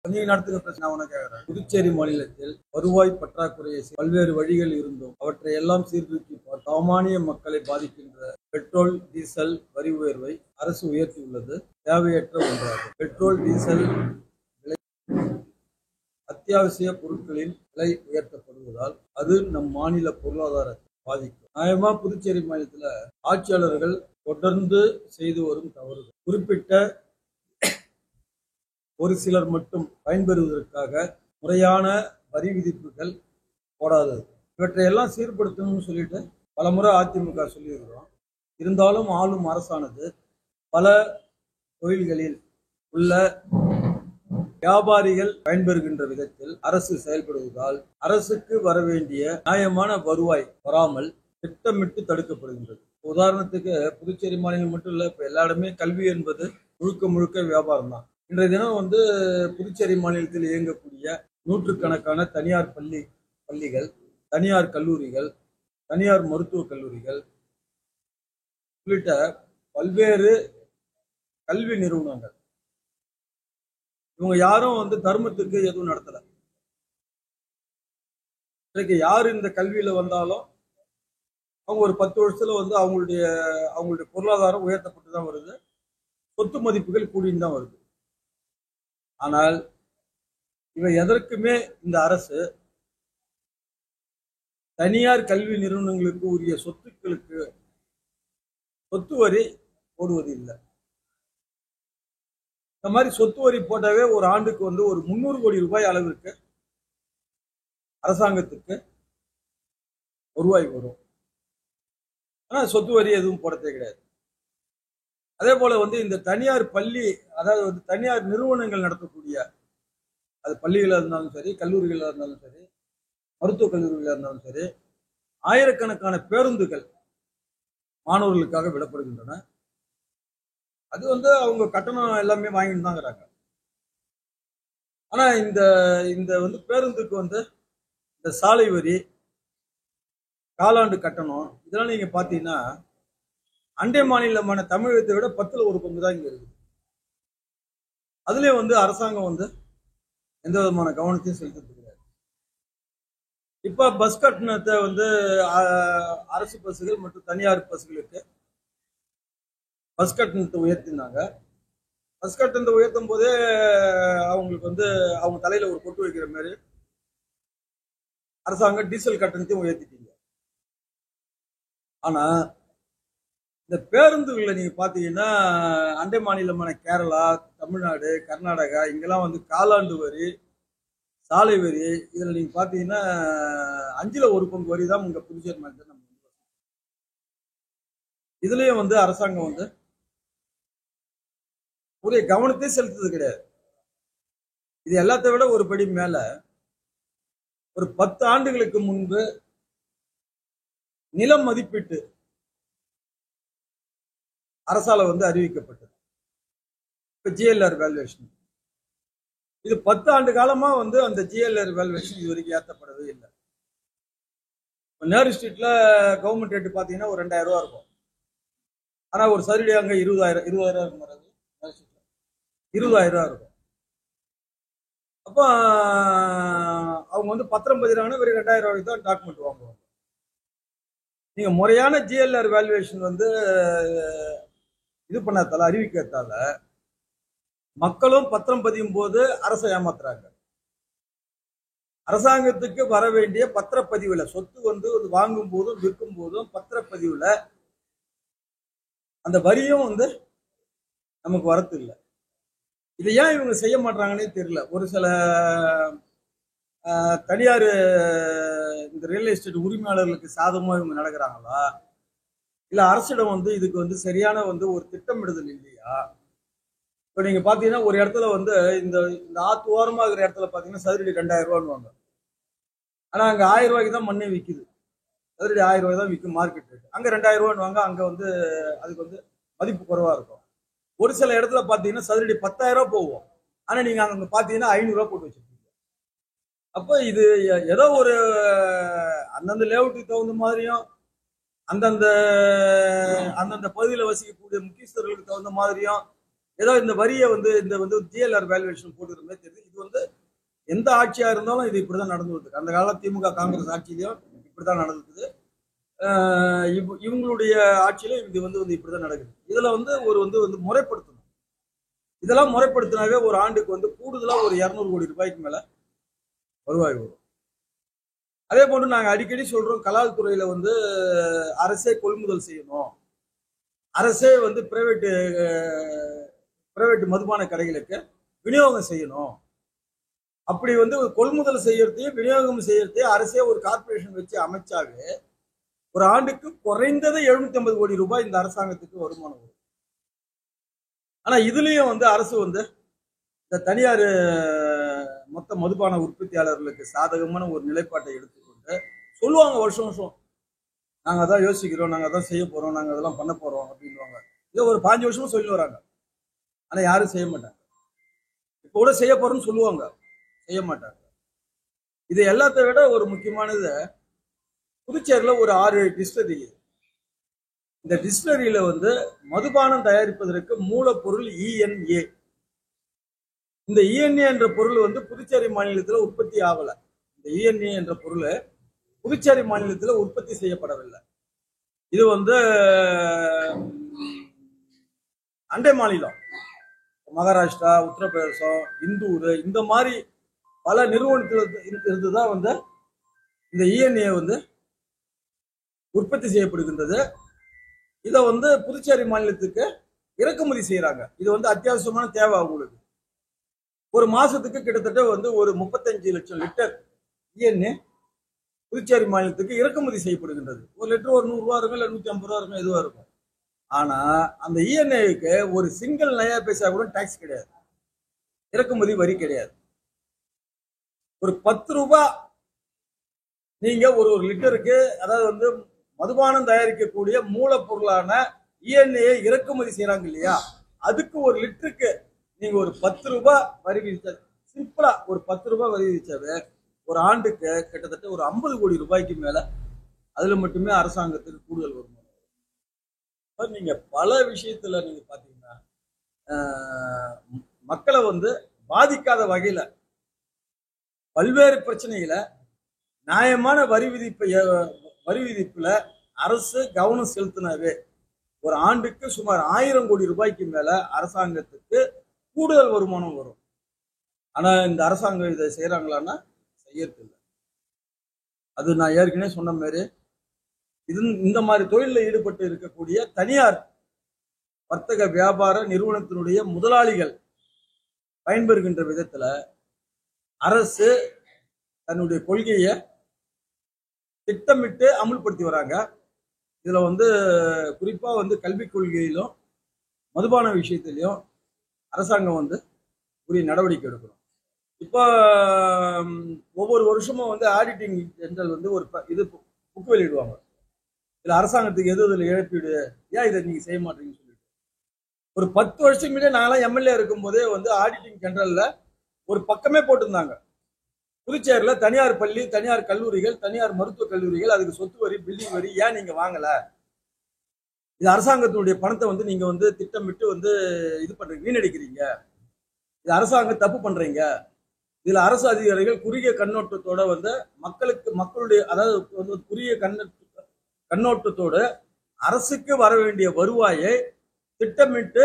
நீ நடத்துகிற பிரச்சனை அவனை கேட்கிறேன். புதுச்சேரி மாநிலத்தில் வருவாய் பற்றாக்குறையை பல்வேறு வழிகள் இருந்தும் அவற்றை எல்லாம் சீர்தூக்கி சாமானிய மக்களை பாதிக்கின்ற பெட்ரோல் டீசல் வரி உயர்வை அரசு உயர்த்தியுள்ளது தேவையற்ற ஒன்றாகும். பெட்ரோல் டீசல் விலை அத்தியாவசிய பொருட்களின் விலை உயர்த்தப்படுவதால் அது நம் மாநில பொருளாதாரத்தை பாதிக்கும். நியாயமா புதுச்சேரி மாநிலத்தில் ஆட்சியாளர்கள் தொடர்ந்து செய்து வரும் தவறுகள் குறிப்பிட்ட ஒரு சிலர் மட்டும் பயன்பெறுவதற்காக முறையான வரி விதிப்புகள் போடாதது. இவற்றையெல்லாம் சீர்படுத்தணும்னு சொல்லிட்டு பல முறை அதிமுக சொல்லியிருக்கிறோம். இருந்தாலும் ஆளும் அரசானது பல தொழில்களில் உள்ள வியாபாரிகள் பயன்பெறுகின்ற விதத்தில் அரசு செயல்படுவதால் அரசுக்கு வர வேண்டிய நியாயமான வருவாய் வராமல் திட்டமிட்டு தடுக்கப்படுகின்றது. உதாரணத்துக்கு புதுச்சேரி மாநிலம் மட்டும் இல்ல, இப்ப எல்லா இடமே கல்வி என்பது முழுக்க முழுக்க வியாபாரம் தான். இன்றைய தினம் புதுச்சேரி மாநிலத்தில் இயங்கக்கூடிய நூற்றுக்கணக்கான தனியார் பள்ளிகள், தனியார் கல்லூரிகள், தனியார் மருத்துவக் கல்லூரிகள் உள்ளிட்ட பல்வேறு கல்வி நிறுவனங்கள் இவங்க யாரும் தர்மத்துக்கு எதுவும் நடத்தல. இன்னைக்கு யாரு இந்த கல்வியில வந்தாலும் அவங்க ஒரு 10 வருஷத்துல அவங்களுடைய பொருளாதாரம் உயர்த்தப்பட்டு தான் வருது, சொத்து மதிப்புகள் கூடின்னு தான் வருது. ஆனால் இவை எதற்குமே இந்த அரசு தனியார் கல்வி நிறுவனங்களுக்கு உரிய சொத்துக்களுக்கு சொத்து வரி போடுவது இல்லை. இந்த மாதிரி சொத்து வரி போட்டாவே ஒரு ஆண்டுக்கு ஒரு 300 கோடி ரூபாய் அளவிற்கு அரசாங்கத்துக்கு வருவாய் வரும். ஆனா சொத்து வரி எதுவும் போடத்தே கிடையாது. அதே போல இந்த தனியார் பள்ளி, அதாவது தனியார் நிறுவனங்கள் நடத்தக்கூடிய அது பள்ளிகளாக இருந்தாலும் சரி, கல்லூரிகளாக இருந்தாலும் சரி, மருத்துவக் கல்லூரிகளாக இருந்தாலும் சரி, ஆயிரக்கணக்கான பேருந்துகள் மாணவர்களுக்காக விடப்படுகின்றன. அது அவங்க கட்டணம் எல்லாமே வாங்கிட்டு தான் இருக்கிறாங்க. ஆனா இந்த பேருந்துக்கு இந்த சாலை வரி, காலாண்டு கட்டணம் இதெல்லாம் நீங்க பாத்தீங்கன்னா அண்டை மாநிலமான தமிழகத்தை விட 10ல் 1 பங்கு தான் இங்க இருக்குது. அதுலயே அரசாங்கம் எந்த விதமான கவனத்தையும் செலுத்திட்டு கிடையாது. இப்ப பஸ் கட்டணத்தை அரசு பஸ்கள் மற்றும் தனியார் பஸ்களுக்கு பஸ் கட்டணத்தை உயர்த்தினாங்க. பஸ் கட்டணத்தை உயர்த்தும் போதே அவங்களுக்கு அவங்க தலையில ஒரு கொட்டு வைக்கிற மாதிரி அரசாங்கம் டீசல் கட்டணத்தையும் உயர்த்திட்டீங்க. ஆனா இந்த பேருந்துகளை நீங்க பாத்தீங்கன்னா அண்டை மாநிலமான கேரளா, தமிழ்நாடு, கர்நாடகா இங்கெல்லாம் காலாண்டு வரி, சாலை வரி இதுல நீங்க பாத்தீங்கன்னா 5ல் 1 பங்கு வரி தான் உங்க புதுச்சேரி மாநிலத்தில் நம்ம இதுலயும் அரசாங்கம் உரிய கவனத்தை செலுத்துறது கிடையாது. இது எல்லாத்தை விட ஒரு படி மேல ஒரு 10 ஆண்டுகளுக்கு முன்பு நிலம் மதிப்பீட்டு அரசால அறிவிக்கப்பட்டது. இப்ப ஜிஎல்ஆர் வேல்யூவேஷன் இது 10 ஆண்டு காலமா அந்த ஜிஎல்ஆர் வேல்யூவேஷன் இது வரைக்கும் ஏற்றப்படவே இல்லை. நேரு ஸ்ட்ரீட்ல கவர்மெண்ட் ரேட்டு பாத்தீங்கன்னா ஒரு 2000 ரூபா இருக்கும். ஆனா ஒரு சதுரடி அங்க 20,000 இருக்கும். 20,000 ரூபா இருக்கும். அப்ப அவங்க பத்திரம் பதிறாங்கன்னா வெறும் 2000 ரூபாய்க்கு தான் டாக்குமெண்ட் வாங்குவாங்க. நீங்க முறையான ஜிஎல்ஆர் வேல்யூவேஷன் இது பண்ணாதால, அறிவிக்கிறதால மக்களும் பத்திரம் பதியும் போது அரசை ஏமாத்துறாங்க. அரசாங்கத்துக்கு வர வேண்டிய பத்திரப்பதிவுல சொத்து வாங்கும் போதும் விற்கும் போதும் பத்திரப்பதிவுல அந்த வரியும் நமக்கு வரது இல்லை. இதை ஏன் இவங்க செய்ய மாட்டாங்கன்னே தெரியல. ஒரு சில தனியார் இந்த ரியல் எஸ்டேட் உரிமையாளர்களுக்கு சாதகமா இவங்க நடக்கிறாங்களா, இல்ல அரசிடம் இதுக்கு சரியான ஒரு திட்டமிடுதல் இல்லையா? இப்ப நீங்க பாத்தீங்கன்னா ஒரு இடத்துல இந்த ஆத்து ஓரமா இருக்கிற இடத்துல பாத்தீங்கன்னா சதுரடி 2000 ரூபான்னு. ஆனா அங்க 1000 ரூபாய்க்கு தான் மண்ணே விக்குது. சதுரடி 1000 ரூபாய் தான் விற்கும் மார்க்கெட் ரேட். அங்க 2000 ரூபான்னு அங்க அதுக்கு மதிப்பு குறைவா இருக்கும். ஒரு சில இடத்துல பாத்தீங்கன்னா சதுரடி 10,000 ரூபாய் போகும். ஆனா நீங்க அங்க பாத்தீங்கன்னா 500 ரூபாய் போட்டு வச்சிருக்கீங்க. அப்ப இது ஏதோ ஒரு அந்தந்த லேஅவுட்டுக்கு தகுந்த மாதிரியும் அந்தந்த பகுதியில் வசிக்கக்கூடிய முக்கியஸ்தர்களுக்கு தகுந்த மாதிரியும் ஏதோ இந்த வரியை இந்த ஜிஎல்ஆர் வேல்யூவேஷன் போட்டுக்கிற மாதிரி தெரியுது. இது எந்த ஆட்சியா இருந்தாலும் இது இப்படிதான் நடந்து வருது. அந்த கால திமுக காங்கிரஸ் ஆட்சியிலையும் இப்படிதான் நடந்தது. இவங்களுடைய ஆட்சியில இது வந்து இப்படிதான் நடக்குது. இதுல வந்து வந்து முறைப்படுத்தணும். இதெல்லாம் முறைப்படுத்தினாவே ஒரு ஆண்டுக்கு வந்து கூடுதலா ஒரு 200 கோடி ரூபாய்க்கு மேல வருவாய் வரும். அதே போன்று நாங்க அடிக்கடி சொல்றோம், கலால் துறையில வந்து அரசே கொள்முதல் செய்யணும், அரசே வந்து பிரைவேட் மதுபான கடைகளுக்கு விநியோகம் செய்யணும். அப்படி வந்து கொள்முதல் செய்யறதையும் விநியோகம் செய்யறதையும் அரசே ஒரு கார்பரேஷன் வச்சு அமைச்சாவே ஒரு ஆண்டுக்கு குறைந்தது 750 கோடி ரூபாய் இந்த அரசாங்கத்துக்கு வருமானம் வரும். ஆனா இதுலயும் வந்து அரசு வந்து இந்த தனியார் மொத்த மதுபான உற்பத்தியாளர்களுக்கு சாதகமான ஒரு நிலைப்பாட்டை எடுத்துக்கொண்டு சொல்லுவாங்க, வருஷம் வருஷம் நாங்க அதான் யோசிக்கிறோம், நாங்க அதான் செய்ய போறோம், நாங்க அதெல்லாம் பண்ண போறோம் அப்படின்வாங்க. இதை ஒரு 5 வருஷமா சொல்லி வராங்க. ஆனா யாரும் செய்ய மாட்டாங்க. இப்ப கூட செய்ய போறோம்னு சொல்லுவாங்க, செய்ய மாட்டாங்க. இது எல்லாத்தை விட ஒரு முக்கியமானது, புதுச்சேரியில ஒரு 6 டிஸ்டிலரி. இந்த டிஸ்டிலரியில வந்து மதுபானம் தயாரிப்பதற்கு மூலப்பொருள் ENA. இந்த ENA என்ற பொருள் வந்து புதுச்சேரி மாநிலத்தில் உற்பத்தி ஆகல. இந்த ENA என்ற பொருள் புதுச்சேரி மாநிலத்தில் உற்பத்தி செய்யப்படவில்லை. இது வந்து அண்டை மாநிலம், மகாராஷ்டிரா, உத்தரப்பிரதேசம், இந்தூர், இந்த மாதிரி பல நிறுவனத்தில் இருந்துதான் வந்து இந்த ENA வந்து உற்பத்தி செய்யப்படுகின்றது. இதை வந்து புதுச்சேரி மாநிலத்துக்கு இறக்குமதி செய்யறாங்க. இது வந்து அத்தியாவசியமான தேவை அவங்களுக்கு. ஒரு மாசத்துக்கு கிட்டத்தட்ட வந்து ஒரு 35 லட்சம் லிட்டர் ENA புதுச்சேரி மாநிலத்துக்கு இறக்குமதி செய்யப்படுகின்றது. ஒரு லிட்டர் ஒரு 100 ரூபா இருக்கும், இல்ல 150 ரூபா இருக்கும், எதுவா இருக்கும். ஆனா அந்த ENAவுக்கு ஒரு சிங்கிள் நயா பைசா கூட டாக்ஸ் கிடையாது, இறக்குமதி வரி கிடையாது. ஒரு 10 ரூபாய் நீங்க ஒரு லிட்டருக்கு, அதாவது வந்து மதுபானம் தயாரிக்கக்கூடிய மூலப்பொருளான ENA இறக்குமதி செய்யறாங்க இல்லையா, அதுக்கு ஒரு லிட்டருக்கு நீங்க ஒரு 10 ரூபாய் வரி விதிச்ச, சிம்பிளா ஒரு 10 ரூபாய் வரி விதிச்சாவே ஒரு ஆண்டுக்கு கிட்டத்தட்ட ஒரு 50 கோடி ரூபாய்க்கு மேல அதுல மட்டுமே அரசாங்கத்துக்கு கூடுதல் வருமானம். நீங்க பல விஷயத்துல நீங்க பாத்தீங்கன்னா மக்களை வந்து பாதிக்காத வகையில பல்வேறு பிரச்சனைகளை நியாயமான வரி விதிப்புல அரசு கவனம் செலுத்தினாவே ஒரு ஆண்டுக்கு சுமார் 1000 கோடி ரூபாய்க்கு மேல அரசாங்கத்துக்கு கூடுதல் வருமானம் வரும். ஆனா இந்த அரசாங்கம் இதை செய்யறாங்களான்னா செய்யறது இல்லை. அது நான் ஏற்கனவே சொன்ன மாதிரி இந்த மாதிரி தொழிலில் ஈடுபட்டு இருக்கக்கூடிய தனியார் வர்த்தக வியாபார நிறுவனத்தினுடைய முதலாளிகள் பயன்பெறுகின்ற விதத்துல அரசு தன்னுடைய கொள்கையை திட்டமிட்டு அமுல்படுத்தி வராங்க. இதுல வந்து குறிப்பா வந்து கல்விக் கொள்கையிலும் மதுபான விஷயத்திலையும் அரசாங்கம் வந்து உரிய நடவடிக்கை எடுக்கணும். இப்போ ஒவ்வொரு வருஷமும் வந்து ஆடிட்டிங் ஜெனரல் வந்து ஒரு இது புக் வெளியிடுவாங்க. இதுல அரசாங்கத்துக்கு எது இழப்பீடு, ஏன் இதை நீங்க செய்ய மாட்டீங்கன்னு சொல்லிட்டு. ஒரு 10 வருஷத்துக்கு முன்னாடி நாங்களாம் எம்எல்ஏ இருக்கும் போதே வந்து ஆடிட்டிங் ஜெனரல்ல ஒரு பக்கமே போட்டிருந்தாங்க, புதுச்சேரியில தனியார் பள்ளி, தனியார் கல்லூரிகள், தனியார் மருத்துவக் கல்லூரிகள், அதுக்கு சொத்து வரி, பில்டிங் வரி ஏன் நீங்க வாங்கல, இது அரசாங்கத்தினுடைய பணத்தை வந்து நீங்க வந்து திட்டமிட்டு வந்து இது பண்றீங்க, வீணடிக்கிறீங்க, இது அரசாங்கம் தப்பு பண்றீங்க. இதுல அரசு அதிகாரிகள் குறுகிய கண்ணோட்டத்தோட வந்து மக்களுடைய அதாவது வந்து குறுகிய கண்ணோட்டத்தோடு அரசுக்கு வர வேண்டிய வருவாயை திட்டமிட்டு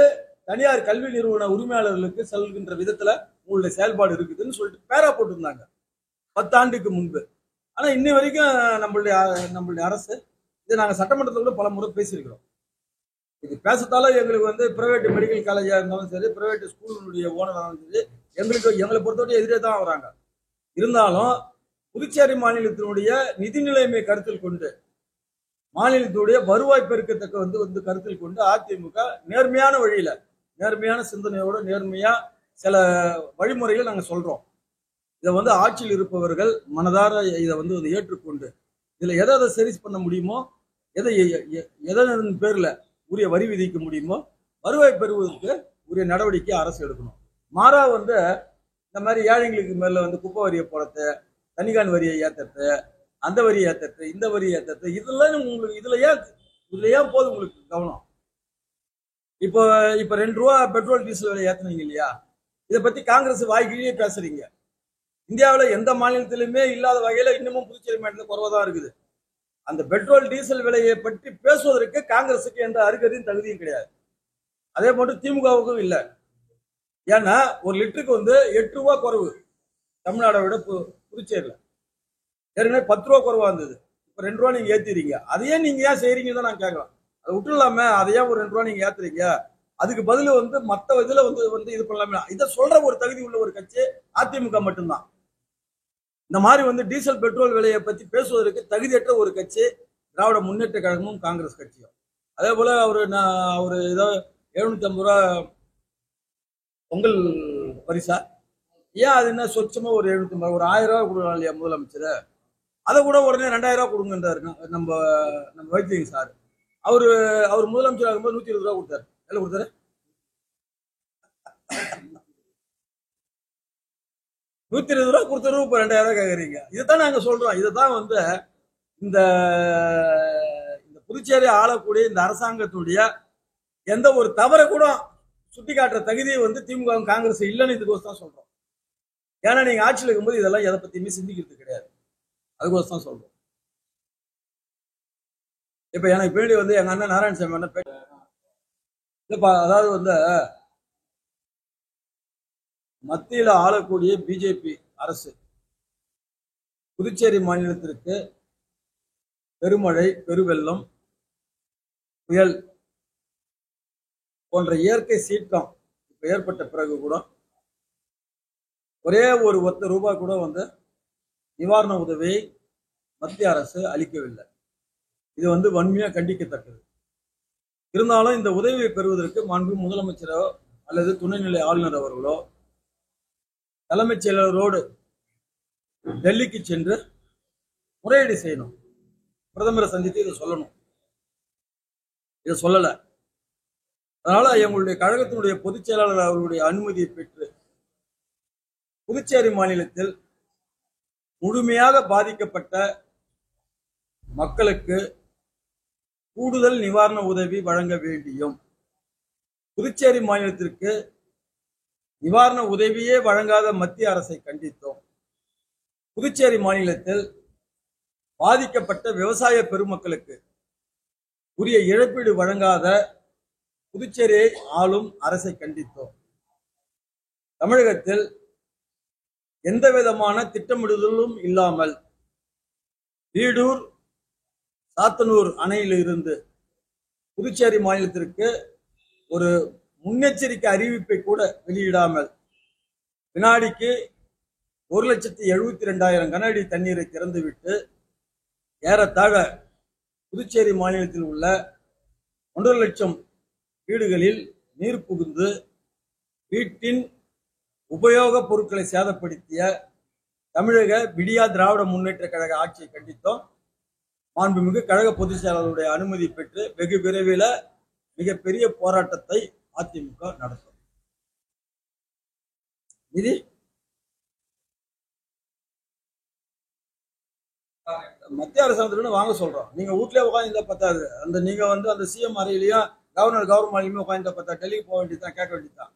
தனியார் கல்வி நிறுவன உரிமையாளர்களுக்கு செல்கின்ற விதத்துல உங்களுடைய செயல்பாடு இருக்குதுன்னு சொல்லிட்டு பேரா போட்டிருந்தாங்க 10 ஆண்டுக்கு முன்பு. ஆனா இன்னை வரைக்கும் நம்மளுடைய அரசு, இதை நாங்க சட்டமன்றத்தில் கூட பல முறை பேசியிருக்கிறோம். இது பேசத்தால எங்களுக்கு வந்து பிரைவேட் மெடிக்கல் காலேஜா இருந்தாலும் சரி, பிரைவேட் ஸ்கூலுடைய ஓனராலும் சரி, எங்களை பொறுத்தவரை எதிரே தான் வராங்க. இருந்தாலும் புதுச்சேரி மாநிலத்தினுடைய நிதி நிலைமை கருத்தில் கொண்டு, மாநிலத்தினுடைய வருவாய் பெருக்கத்தை வந்து கருத்தில் கொண்டு அதிமுக நேர்மையான வழியில, நேர்மையான சிந்தனையோட, நேர்மையா சில வழிமுறைகள் நாங்க சொல்றோம். இதை வந்து ஆட்சியில் இருப்பவர்கள் மனதார இதை வந்து ஏற்றுக்கொண்டு இதுல எதை சரி பண்ண முடியுமோ, எதன் பேர்ல உரிய வரி விதிக்க முடியுமோ, வருவாய் பெறுவதற்கு உரிய நடவடிக்கை அரசு எடுக்கணும். மாறா வந்து இந்த மாதிரி ஏழைங்களுக்கு மேல வந்து குப்பை வரியை போடுறது, தனிகான் வரியை ஏத்துறது, அந்த வரி ஏத்துறது, இந்த வரி ஏத்துறது, இதெல்லாம் உங்களுக்கு இதுல ஏன் போது உங்களுக்கு கவனம்? இப்போ 2 ரூபா பெட்ரோல் டீசல் விலை ஏத்துனீங்க இல்லையா, இதை பத்தி காங்கிரஸ் வாய்க்கிலேயே பேசுறீங்க. இந்தியாவில் எந்த மாநிலத்திலுமே இல்லாத வகையில இன்னமும் புதுச்சேரி மாநிலத்தில் குறைவாதான் இருக்குது. அந்த பெட்ரோல் டீசல் விலையை பற்றி பேசுவதற்கு காங்கிரசுக்கு எந்த அருகதையும் தகுதியும் கிடையாது. அதே போன்று திமுகவுக்கும் இல்லை. ஏன்னா ஒரு லிட்டருக்கு 8 ரூபா குறைவு தமிழ்நாடை விட புதுச்சேரியில். ஏற்கனவே 10 ரூபா குறைவா இருந்தது. இப்ப 2 ரூபா நீங்க ஏத்திறீங்க. அதையே நீங்க ஏன் செய்யறீங்கன்னு தான் நான் கேட்கலாம். அதை விட்டுலாம அதையே ஒரு 2 ரூபா நீங்க ஏத்துறீங்க. அதுக்கு பதில் மத்த இதுல இது பண்ணலாமே. இதை சொல்ற ஒரு தகுதி உள்ள ஒரு கட்சி அதிமுக மட்டும்தான். இந்த மாதிரி டீசல் பெட்ரோல் விலையை பத்தி பேசுவதற்கு தகுதியற்ற ஒரு கட்சி திராவிட முன்னேற்ற கழகமும் காங்கிரஸ் கட்சியும். அதே போல அவரு ஏதோ 750 ரூபா பொங்கல் பரிசா, ஏன் அது என்ன சொச்சமா ஒரு 750 ஒரு 1000 ரூபாய் கொடுக்கலாம் இல்லையா முதலமைச்சர்? அதை கூட உடனே 2000 ரூபாய் கொடுங்கன்றாரு நம்ம வைத்தியங்க சார். அவர் முதலமைச்சர் ஆகும்போது 120 ரூபாய் கொடுத்தாரு. எல்லாம் கொடுத்தாரு. ₹120 ரூபாய் கொடுத்தாரு. இப்ப 2000 ரூபாய் கேக்குறீங்க. இதைத்தான் நாங்க சொல்றோம். இதைத்தான் இந்த புதுச்சேரி ஆளக்கூடிய இந்த அரசாங்கத்துடைய எந்த ஒரு தவறை கூட சுட்டி காட்டுற தகுதியை திமுக காங்கிரஸ் இல்லைன்னு இதுக்கோசம் தான் சொல்றோம். ஏன்னா நீங்க ஆட்சியில் இருக்கும்போது இதெல்லாம் எதை பத்தியுமே சிந்திக்கிறது கிடையாது. அதுக்கோசம் தான் சொல்றோம். இப்ப எனக்கு பின்னாடி எங்க அண்ணன் நாராயணசாமி அண்ணன் அதாவது மத்தியில ஆளக்கூடிய பிஜேபி அரசு புதுச்சேரி மாநிலத்திற்கு பெருமழை, பெருவெள்ளம், புயல் போன்ற இயற்கை சீற்றம் இப்ப ஏற்பட்ட பிறகு கூட ஒரே ஒரு ₹1 கூட நிவாரண உதவியை மத்திய அரசு அளிக்கவில்லை. இது வன்மையா கண்டிக்கத்தக்கது. இருந்தாலும் இந்த உதவியை பெறுவதற்கு மாண்பு முதலமைச்சரோ அல்லது துணைநிலை ஆளுநர் அவர்களோ தலைமைச் செயலரோடு டெல்லிக்கு சென்று முறையீடு செய்யணும். பிரதமரை சந்தித்து இதை சொல்லணும். இதை சொல்லல. அதனால எங்களுடைய கழகத்தினுடைய பொதுச் செயலாளர் அவர்களுடைய அனுமதியை பெற்று புதுச்சேரி மாநிலத்தில் முழுமையாக பாதிக்கப்பட்ட மக்களுக்கு கூடுதல் நிவாரண உதவி வழங்க வேண்டியும், புதுச்சேரி மாநிலத்திற்கு நிவாரண உதவியே வழங்காத மத்திய அரசை கண்டித்தோம். புதுச்சேரி மாநிலத்தில் பாதிக்கப்பட்ட விவசாய பெருமக்களுக்கு உரிய இழப்பீடு வழங்காத புதுச்சேரியை ஆளும் அரசை கண்டித்தோம். தமிழகத்தில் எந்த விதமான திட்டமிடுதலும் இல்லாமல் வீடூர், சாத்தனூர் அணையிலிருந்து புதுச்சேரி மாநிலத்திற்கு ஒரு முன்னெச்சரிக்கை அறிவிப்பை கூட வெளியிடாமல் வினாடிக்கு 1,72,000 கன அடி தண்ணீரை திறந்துவிட்டு ஏறத்தாழ புதுச்சேரி மாநிலத்தில் உள்ள 1,5 லட்சம் வீடுகளில் நீர் புகுந்து வீட்டின் உபயோக பொருட்களை சேதப்படுத்திய தமிழக விடியா திராவிட முன்னேற்ற கழக ஆட்சியை கண்டித்தோம். மாண்புமிகு கழக பொதுச் செயலாளருடைய அனுமதி பெற்று வெகு விரைவில் மிகப்பெரிய போராட்டத்தை அதிமுக நடத்தும். நிதி மத்திய அரசாங்கத்திலிருந்து வாங்க சொல்றோம். நீங்க வீட்லயே உட்காந்து பத்தாது. நீங்க அந்த சிஎம் அறையிலயும் கவர்னர் மாளிகையும் உட்காந்து பத்தா. டெல்லிக்கு போக வேண்டியதுதான், கேட்க வேண்டியதுதான்.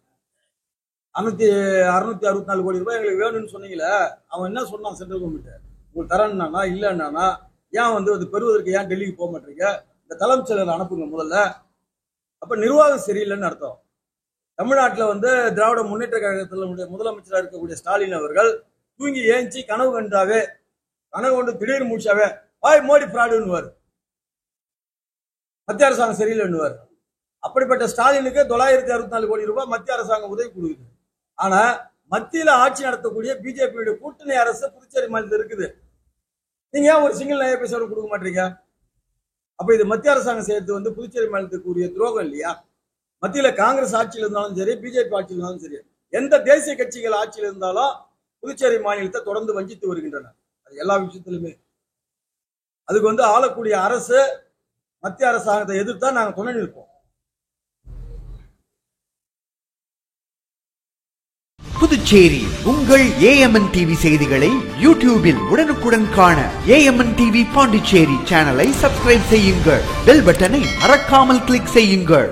664 கோடி ரூபாய் எங்களுக்கு வேணும்னு சொன்னீங்களே, அவன் என்ன சொன்னான்? சென்ட்ரல் கவர்மெண்ட் உங்களுக்கு தரேன்னானா இல்லைன்னா ஏன் அது பெறுவதற்கு ஏன் டெல்லிக்கு போக மாட்டீங்க? இந்த தலைமைச் செயலர் அனுப்புங்க முதல்ல. அப்ப நிர்வாகம் சரியில்லைன்னு அர்த்தம். தமிழ்நாட்டில் திராவிட முன்னேற்ற கழகத்தில் முதலமைச்சராக இருக்கக்கூடிய ஸ்டாலின் அவர்கள் தூங்கி ஏஞ்சி கனவு கொண்டு திடீர்னு முடிச்சாவே மோடி பிராடுன்னுவார், மத்திய அரசாங்கம் சரியில்லைன்னுவார். அப்படிப்பட்ட ஸ்டாலினுக்கு 964 கோடி ரூபாய் மத்திய அரசாங்கம் உதவி கொடுக்குது. ஆனா மத்தியில ஆட்சி நடத்தக்கூடிய பிஜேபியுடைய கூட்டணி அரசு புதுச்சேரி மாநிலத்தில் இருக்குது. நீங்க ஏன் ஒரு சிங்கிள் நய பைசா கொடுக்க மாட்டீங்க? அப்ப இது மத்திய அரசாங்கம் செய்யறது புதுச்சேரி மாநிலத்துக்கு உரிய துரோகம் இல்லையா? மத்தியில காங்கிரஸ் ஆட்சியில் இருந்தாலும் சரி, பிஜேபி ஆட்சியில் இருந்தாலும் சரி, எந்த தேசிய கட்சிகள் ஆட்சியில் இருந்தாலும் புதுச்சேரி மாநிலத்தை தொடர்ந்து வஞ்சித்து வருகின்றன. அது எல்லா விஷயத்திலுமே. அதுக்கு ஆளக்கூடிய அரசு மத்திய அரசாங்கத்தை எதிர்த்தா நாங்க துணை நிற்போம். புதுச்சேரி உங்கள் AMN டிவி செய்திகளை யூடியூபில் உடனுக்குடன் காண AMN டிவி பாண்டிச்சேரி சேனலை சப்ஸ்கிரைப் செய்யுங்கள். பெல் பட்டனை மறக்காமல் கிளிக் செய்யுங்கள்.